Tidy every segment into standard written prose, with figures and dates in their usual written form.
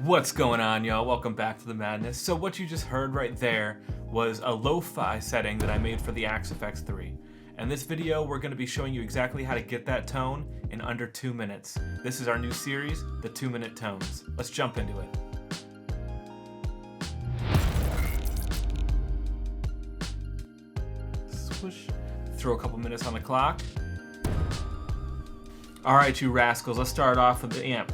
What's going on, y'all? Welcome back to the madness. So what you just heard right there was a lo-fi setting that I made for the Axe FX3. And this video, we're going to be showing you exactly how to get that tone in under 2 minutes. This is our new series, the 2-minute tones. Let's jump into it. Swoosh. Throw a couple minutes on the clock. All right, you rascals, let's start off with the amp.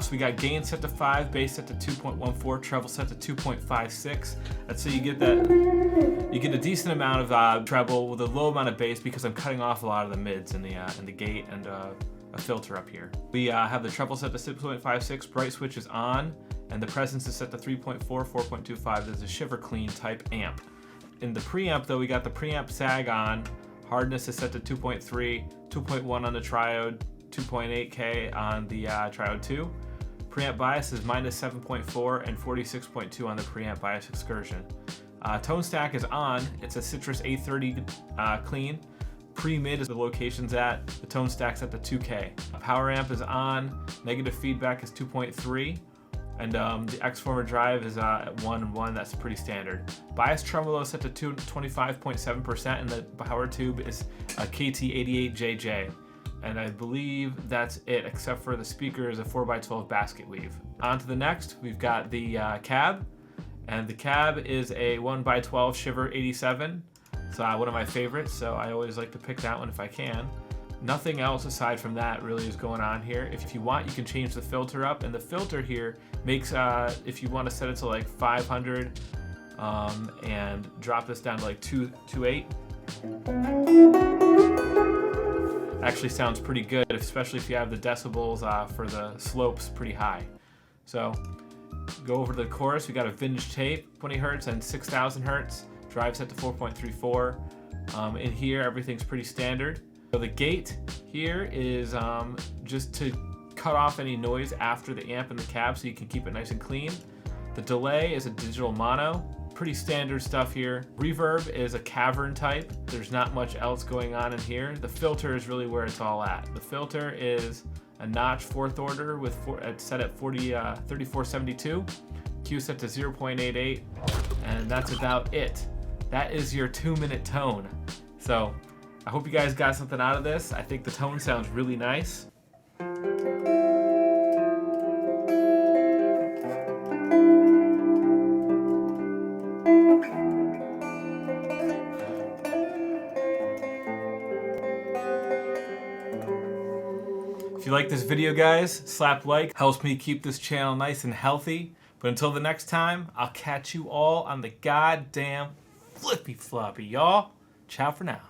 So we got gain set to 5, bass set to 2.14, treble set to 2.56. That's so you get a decent amount of treble with a low amount of bass because I'm cutting off a lot of the mids in the gate and a filter up here. We have the treble set to 6.56, bright switch is on, and the presence is set to 3.4, 4.25. There's a shiver clean type amp. In the preamp though, we got the preamp sag on, hardness is set to 2.3, 2.1 on the triode, 2.8K on the triode 2. Preamp bias is minus 7.4 and 46.2 on the preamp bias excursion. Tone stack is on. It's a Citrus A30 clean. Pre-mid is the location's at. The tone stack's at the 2K. Power amp is on. Negative feedback is 2.3. And the X-Former drive is at 1 and 1. That's pretty standard. Bias tremolo is set to 25.7%, and the power tube is a KT88JJ. And I believe that's it, except for the speaker is a 4x12 basket weave. On to the next, we've got the cab. And the cab is a 1x12 Shiver 87. So one of my favorites, so I always like to pick that one if I can. Nothing else aside from that really is going on here. If you want, you can change the filter up, and the filter here makes, if you want to set it to like 500 and drop this down to like 2.8. Actually sounds pretty good, especially if you have the decibels for the slopes pretty high. So go over to the chorus. We got a vintage tape, 20 hertz and 6,000 hertz. Drive set to 4.34. In here, everything's pretty standard. So the gate here is just to cut off any noise after the amp and the cab so you can keep it nice and clean. The delay is a digital mono. Pretty standard stuff here. Reverb is a cavern type. There's not much else going on in here. The filter is really where it's all at. The filter is a notch 4th order with it's set at 3472. Q set to 0.88, and that's about it. That is your 2-minute tone. So I hope you guys got something out of this. I think the tone sounds really nice. If you like this video, guys, slap like. Helps me keep this channel nice and healthy. But until the next time, I'll catch you all on the goddamn flippy floppy, y'all. Ciao for now.